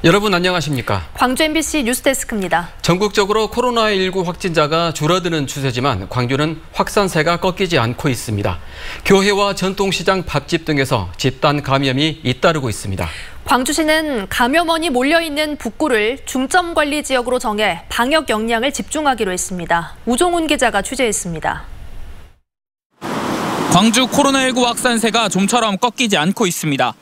여러분 안녕하십니까? 광주 MBC 뉴스데스크입니다. 전국적으로 코로나19 확진자가 줄어드는 추세지만 광주는 확산세가 꺾이지 않고 있습니다. 교회와 전통시장, 밥집 등에서 집단 감염이 잇따르고 있습니다. 광주시는 감염원이 몰려있는 북구를 중점관리 지역으로 정해 방역 역량을 집중하기로 했습니다. 우종훈 기자가 취재했습니다. 광주 코로나19 확산세가 좀처럼 꺾이지 않고 있습니다.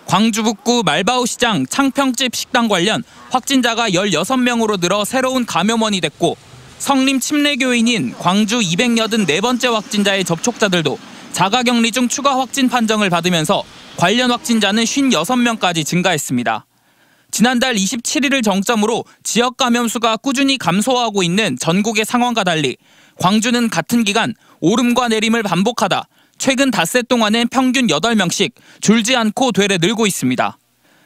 광주 북구 말바우 시장 창평집 식당 관련 확진자가 16명으로 늘어 새로운 감염원이 됐고 성림 침례교인인 광주 284번째 확진자의 접촉자들도 자가격리 중 추가 확진 판정을 받으면서 관련 확진자는 56명까지 증가했습니다. 지난달 27일을 정점으로 지역 감염 수가 꾸준히 감소하고 있는 전국의 상황과 달리 광주는 같은 기간 오름과 내림을 반복하다 최근 닷새 동안엔 평균 8명씩 줄지 않고 되레 늘고 있습니다.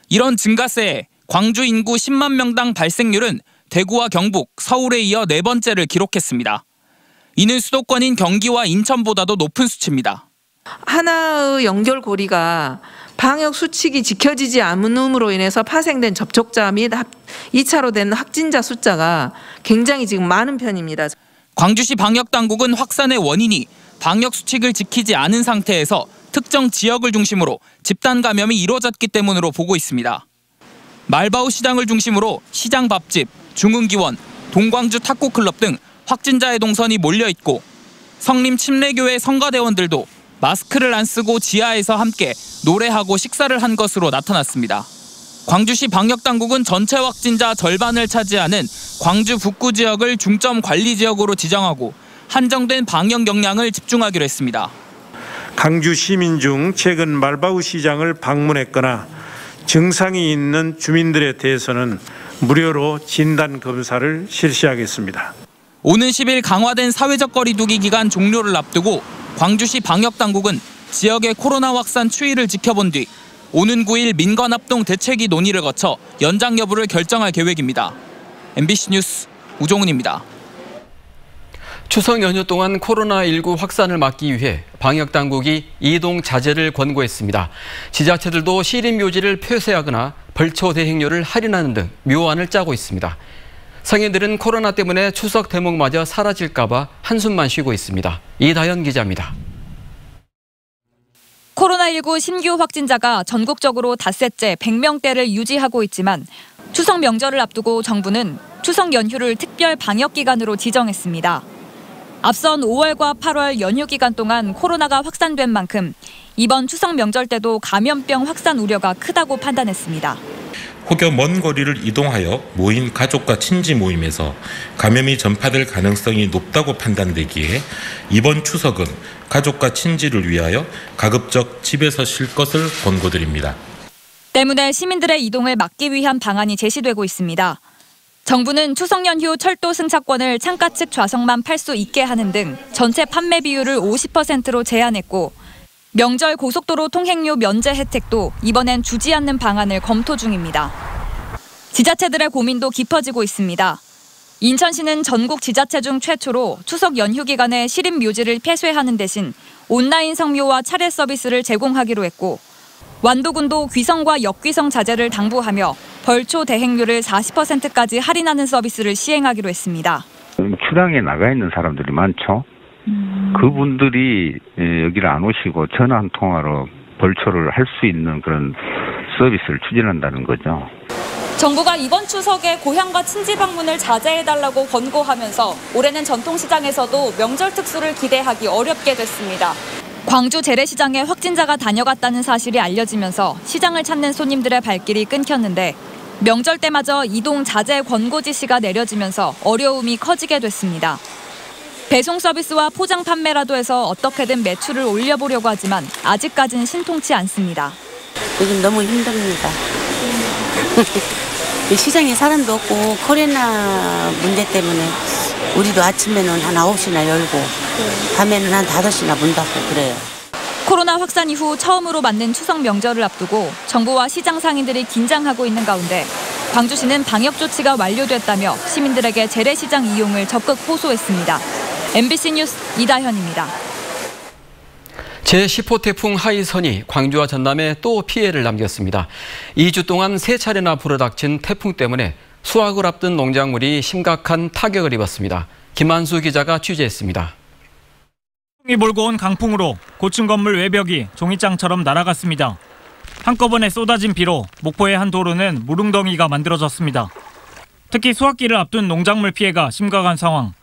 이런 증가세에 광주 인구 10만 명당 발생률은 대구와 경북, 서울에 이어 4번째를 기록했습니다. 이는 수도권인 경기와 인천보다도 높은 수치입니다. 하나의 연결고리가 방역 수칙이 지켜지지 않음으로 인해서 파생된 접촉자 및 2차로 된 확진자 숫자가 굉장히 지금 많은 편입니다. 광주시 방역당국은 확산의 원인이 방역 수칙을 지키지 않은 상태에서 특정 지역을 중심으로 집단 감염이 이루어졌기 때문으로 보고 있습니다. 말바우 시장을 중심으로 시장 밥집, 중흥기원, 동광주 탁구클럽 등 확진자의 동선이 몰려있고 성림 침례교회 성가대원들도 마스크를 안 쓰고 지하에서 함께 노래하고 식사를 한 것으로 나타났습니다. 광주시 방역당국은 전체 확진자 절반을 차지하는 광주 북구 지역을 중점 관리 지역으로 지정하고 한정된 방역 역량을 집중하기로 했습니다. 광주 시민 중 최근 말바우 시장을 방문했거나 증상이 있는 주민들에 대해서는 무료로 진단 검사를 실시하겠습니다. 오는 10일 강화된 사회적 거리 두기 기간 종료를 앞두고 광주시 방역당국은 지역의 코로나 확산 추이를 지켜본 뒤 오는 9일 민관합동 대책위 논의를 거쳐 연장 여부를 결정할 계획입니다. MBC 뉴스 우종훈입니다. 추석 연휴 동안 코로나19 확산을 막기 위해 방역당국이 이동 자제를 권고했습니다. 지자체들도 시립묘지를 폐쇄하거나 벌초 대행료를 할인하는 등 묘안을 짜고 있습니다. 성인들은 코로나 때문에 추석 대목마저 사라질까 봐 한숨만 쉬고 있습니다. 이다현 기자입니다. 코로나19 신규 확진자가 전국적으로 닷새째 100명대를 유지하고 있지만 추석 명절을 앞두고 정부는 추석 연휴를 특별 방역 기간으로 지정했습니다. 앞선 5월과 8월 연휴 기간 동안 코로나가 확산된 만큼 이번 추석 명절 때도 감염병 확산 우려가 크다고 판단했습니다. 혹여 먼 거리를 이동하여 모인 가족과 친지 모임에서 감염이 전파될 가능성이 높다고 판단되기에 이번 추석은 가족과 친지를 위하여 가급적 집에서 쉴 것을 권고드립니다. 때문에 시민들의 이동을 막기 위한 방안이 제시되고 있습니다. 정부는 추석 연휴 철도 승차권을 창가 측 좌석만 팔 수 있게 하는 등 전체 판매 비율을 50%로 제한했고 명절 고속도로 통행료 면제 혜택도 이번엔 주지 않는 방안을 검토 중입니다. 지자체들의 고민도 깊어지고 있습니다. 인천시는 전국 지자체 중 최초로 추석 연휴 기간에 시립 묘지를 폐쇄하는 대신 온라인 성묘와 차례 서비스를 제공하기로 했고 완도군도 귀성과 역귀성 자제를 당부하며 벌초 대행료를 40%까지 할인하는 서비스를 시행하기로 했습니다. 출항에 나가 있는 사람들이 많죠. 그분들이 여기를 안 오시고 전화 한 통화로 벌초를 할 수 있는 그런 서비스를 추진한다는 거죠. 정부가 이번 추석에 고향과 친지 방문을 자제해달라고 권고하면서 올해는 전통시장에서도 명절 특수를 기대하기 어렵게 됐습니다. 광주 재래시장에 확진자가 다녀갔다는 사실이 알려지면서 시장을 찾는 손님들의 발길이 끊겼는데 명절 때마저 이동 자제 권고 지시가 내려지면서 어려움이 커지게 됐습니다. 배송 서비스와 포장 판매라도 해서 어떻게든 매출을 올려보려고 하지만 아직까지는 신통치 않습니다. 요즘 너무 힘듭니다. 시장에 사람도 없고 코로나 문제 때문에 우리도 아침에는 한 9시나 열고 밤에는 한 5시나 문 닫고 그래요. 코로나 확산 이후 처음으로 맞는 추석 명절을 앞두고 정부와 시장 상인들이 긴장하고 있는 가운데 광주시는 방역 조치가 완료됐다며 시민들에게 재래시장 이용을 적극 호소했습니다. MBC 뉴스 이다현입니다. 제10호 태풍 하이선이 광주와 전남에 또 피해를 남겼습니다. 2주 동안 3차례나 불어닥친 태풍 때문에 수확을 앞둔 농작물이 심각한 타격을 입었습니다. 김한수 기자가 취재했습니다. 태풍이 몰고 온 강풍으로 고층 건물 외벽이 종이장처럼 날아갔습니다. 한꺼번에 쏟아진 비로 목포의 한 도로는 물웅덩이가 만들어졌습니다. 특히 수확기를 앞둔 농작물 피해가 심각한 상황.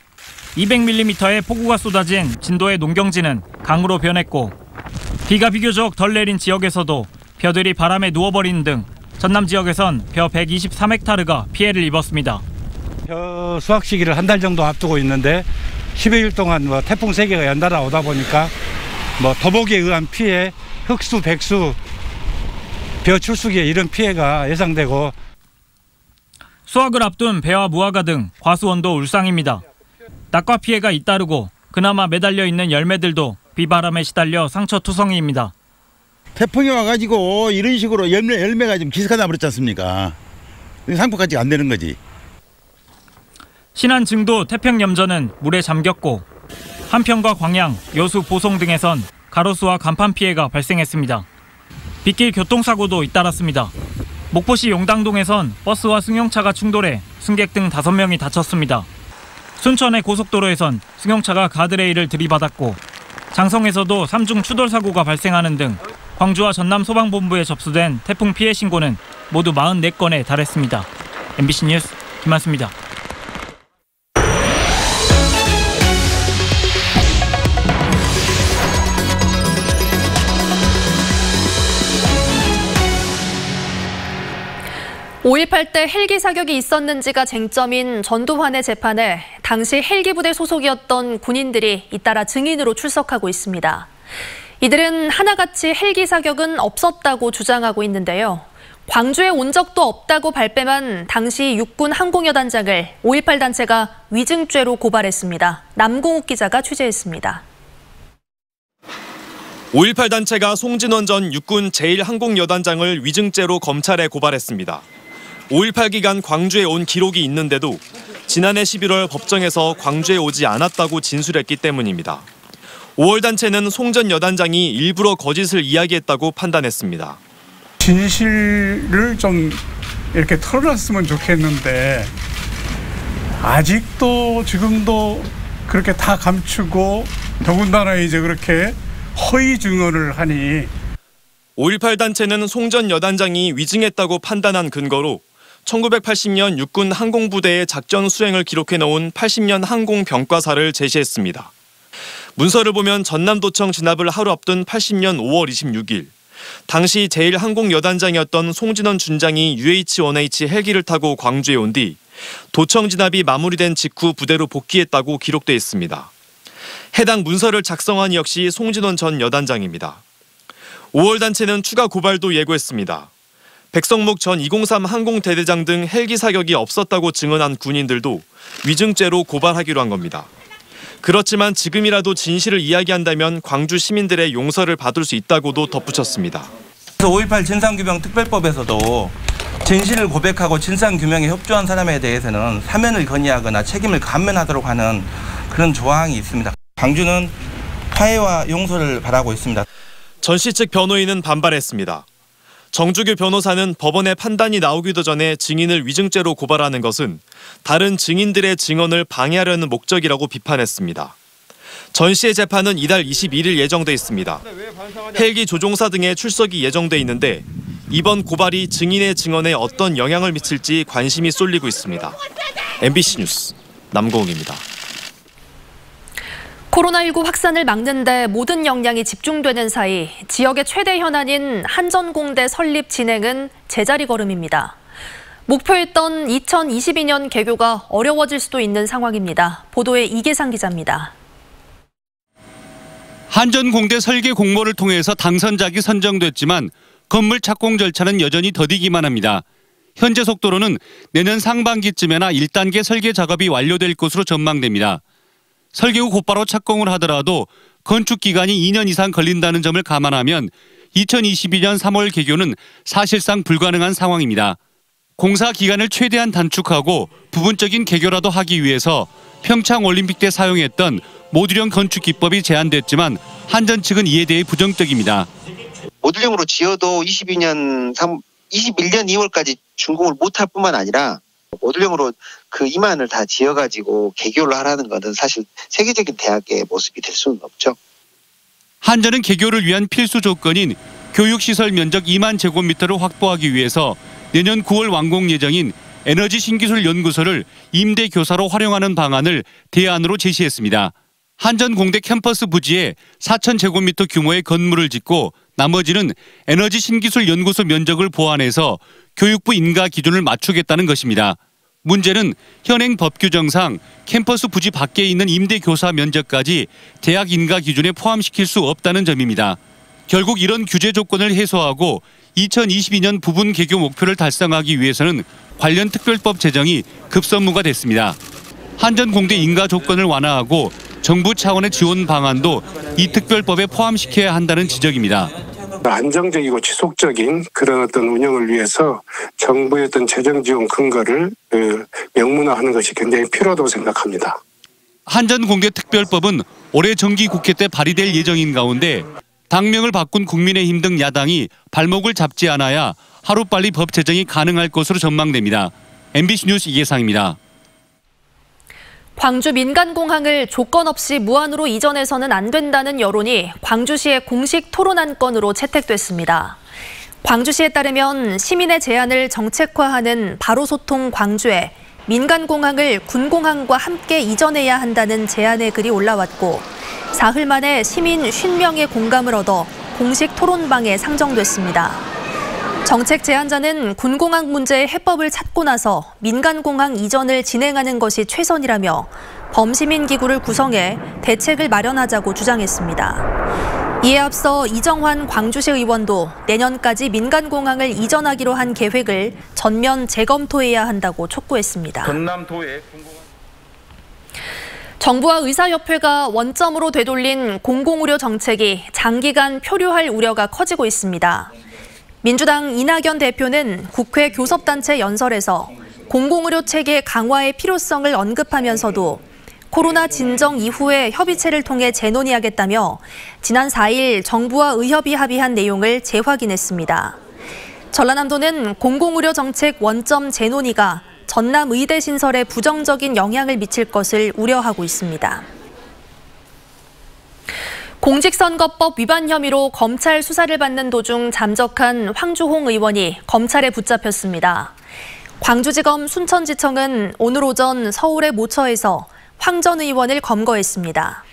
200mm의 폭우가 쏟아진 진도의 농경지는 강으로 변했고 비가 비교적 덜 내린 지역에서도 벼들이 바람에 누워버리는 등 전남 지역에선 벼 123헥타르가 피해를 입었습니다. 벼 수확 시기를 한 달 정도 앞두고 있는데 10여일 동안 태풍 3개가 연달아 오다 보니까 더복에 의한 피해, 흑수, 백수, 벼 출수기에 이런 피해가 예상되고 수확을 앞둔 배와 무화과 등 과수원도 울상입니다. 낙과 피해가 잇따르고 그나마 매달려 있는 열매들도 비바람에 시달려 상처투성이입니다. 태풍이 와가지고 이런 식으로 열매가 좀 기스가 나버렸지 않습니까? 상품까지 안 되는 거지. 신안 증도 태평염전은 물에 잠겼고 한평과 광양, 여수, 보송 등에선 가로수와 간판 피해가 발생했습니다. 빗길 교통사고도 잇따랐습니다. 목포시 용당동에선 버스와 승용차가 충돌해 승객 등 5명이 다쳤습니다. 순천의 고속도로에선 승용차가 가드레일을 들이받았고 장성에서도 3중 추돌 사고가 발생하는 등 광주와 전남 소방본부에 접수된 태풍 피해 신고는 모두 44건에 달했습니다. MBC 뉴스 김한수입니다. (5.18) 때 헬기 사격이 있었는지가 쟁점인 전두환의 재판에 당시 헬기 부대 소속이었던 군인들이 잇따라 증인으로 출석하고 있습니다. 이들은 하나같이 헬기 사격은 없었다고 주장하고 있는데요. 광주에 온 적도 없다고 발뺌한 당시 육군 항공여단장을 5.18 단체가 위증죄로 고발했습니다. 남공욱 기자가 취재했습니다. 5.18 단체가 송진원 전 육군 제1항공여단장을 위증죄로 검찰에 고발했습니다. 5.18 기간 광주에 온 기록이 있는데도 지난해 11월 법정에서 광주에 오지 않았다고 진술했기 때문입니다. 5월 단체는 송 전 여단장이 일부러 거짓을 이야기했다고 판단했습니다. 진실을 좀 이렇게 털어놨으면 좋겠는데 아직도 지금도 그렇게 다 감추고 더군다나 이제 그렇게 허위 증언을 하니 5.18 단체는 송 전 여단장이 위증했다고 판단한 근거로 1980년 육군 항공부대의 작전 수행을 기록해놓은 80년 항공병과사를 제시했습니다. 문서를 보면 전남도청 진압을 하루 앞둔 80년 5월 26일 당시 제1항공여단장이었던 송진원 준장이 UH-1H 헬기를 타고 광주에 온 뒤 도청 진압이 마무리된 직후 부대로 복귀했다고 기록돼 있습니다. 해당 문서를 작성한 역시 송진원 전 여단장입니다. 5월 단체는 추가 고발도 예고했습니다. 백성목 전 203 항공대대장 등 헬기 사격이 없었다고 증언한 군인들도 위증죄로 고발하기로 한 겁니다. 그렇지만 지금이라도 진실을 이야기한다면 광주 시민들의 용서를 받을 수 있다고도 덧붙였습니다. 5.18 진상규명특별법에서도 진실을 고백하고 진상규명에 협조한 사람에 대해서는 사면을 건의하거나 책임을 감면하도록 하는 그런 조항이 있습니다. 광주는 화해와 용서를 바라고 있습니다. 전 씨 측 변호인은 반발했습니다. 정주규 변호사는 법원의 판단이 나오기도 전에 증인을 위증죄로 고발하는 것은 다른 증인들의 증언을 방해하려는 목적이라고 비판했습니다. 전 씨의 재판은 이달 21일 예정돼 있습니다. 헬기 조종사 등의 출석이 예정돼 있는데 이번 고발이 증인의 증언에 어떤 영향을 미칠지 관심이 쏠리고 있습니다. MBC 뉴스 남고웅입니다. 코로나19 확산을 막는 데 모든 역량이 집중되는 사이 지역의 최대 현안인 한전공대 설립 진행은 제자리 걸음입니다. 목표했던 2022년 개교가 어려워질 수도 있는 상황입니다. 보도에 이계상 기자입니다. 한전공대 설계 공모를 통해서 당선작이 선정됐지만 건물 착공 절차는 여전히 더디기만 합니다. 현재 속도로는 내년 상반기쯤에나 1단계 설계 작업이 완료될 것으로 전망됩니다. 설계 후 곧바로 착공을 하더라도 건축 기간이 2년 이상 걸린다는 점을 감안하면 2022년 3월 개교는 사실상 불가능한 상황입니다. 공사 기간을 최대한 단축하고 부분적인 개교라도 하기 위해서 평창 올림픽 때 사용했던 모듈형 건축 기법이 제한됐지만 한전 측은 이에 대해 부정적입니다. 모듈형으로 지어도 21년 2월까지 준공을 못할 뿐만 아니라 모듈형으로 그 임안을 다 지어가지고 개교를 하라는 것은 사실 세계적인 대학의 모습이 될 수는 없죠. 한전은 개교를 위한 필수 조건인 교육시설 면적 2만 제곱미터를 확보하기 위해서 내년 9월 완공 예정인 에너지 신기술 연구소를 임대 교사로 활용하는 방안을 대안으로 제시했습니다. 한전 공대 캠퍼스 부지에 4,000제곱미터 규모의 건물을 짓고 나머지는 에너지 신기술 연구소 면적을 보완해서 교육부 인가 기준을 맞추겠다는 것입니다. 문제는 현행 법 규정상 캠퍼스 부지 밖에 있는 임대 교사 면적까지 대학 인가 기준에 포함시킬 수 없다는 점입니다. 결국 이런 규제 조건을 해소하고 2022년 부분 개교 목표를 달성하기 위해서는 관련 특별법 제정이 급선무가 됐습니다. 한전 공대 인가 조건을 완화하고 정부 차원의 지원 방안도 이 특별법에 포함시켜야 한다는 지적입니다. 안정적이고 지속적인 그런 어떤 운영을 위해서 정부의 어떤 재정 지원 근거를 명문화하는 것이 굉장히 필요하다고 생각합니다. 한전 공대 특별법은 올해 정기 국회 때 발의될 예정인 가운데 당명을 바꾼 국민의힘 등 야당이 발목을 잡지 않아야 하루빨리 법 제정이 가능할 것으로 전망됩니다. MBC 뉴스 이계상입니다. 광주 민간공항을 조건 없이 무한으로 이전해서는 안 된다는 여론이 광주시의 공식 토론안 건으로 채택됐습니다. 광주시에 따르면 시민의 제안을 정책화하는 바로소통 광주에 민간공항을 군공항과 함께 이전해야 한다는 제안의 글이 올라왔고 사흘 만에 시민 50명의 공감을 얻어 공식 토론방에 상정됐습니다. 정책 제안자는 군공항 문제의 해법을 찾고 나서 민간공항 이전을 진행하는 것이 최선이라며 범시민기구를 구성해 대책을 마련하자고 주장했습니다. 이에 앞서 이정환 광주시 의원도 내년까지 민간공항을 이전하기로 한 계획을 전면 재검토해야 한다고 촉구했습니다. 전남도의 정부와 의사협회가 원점으로 되돌린 공공의료 정책이 장기간 표류할 우려가 커지고 있습니다. 민주당 이낙연 대표는 국회 교섭단체 연설에서 공공의료 체계 강화의 필요성을 언급하면서도 코로나 진정 이후에 협의체를 통해 재논의하겠다며 지난 4일 정부와 의협이 합의한 내용을 재확인했습니다. 전라남도는 공공의료 정책 원점 재논의가 전남 의대 신설에 부정적인 영향을 미칠 것을 우려하고 있습니다. 공직선거법 위반 혐의로 검찰 수사를 받는 도중 잠적한 황주홍 의원이 검찰에 붙잡혔습니다. 광주지검 순천지청은 오늘 오전 서울의 모처에서 황 전 의원을 검거했습니다.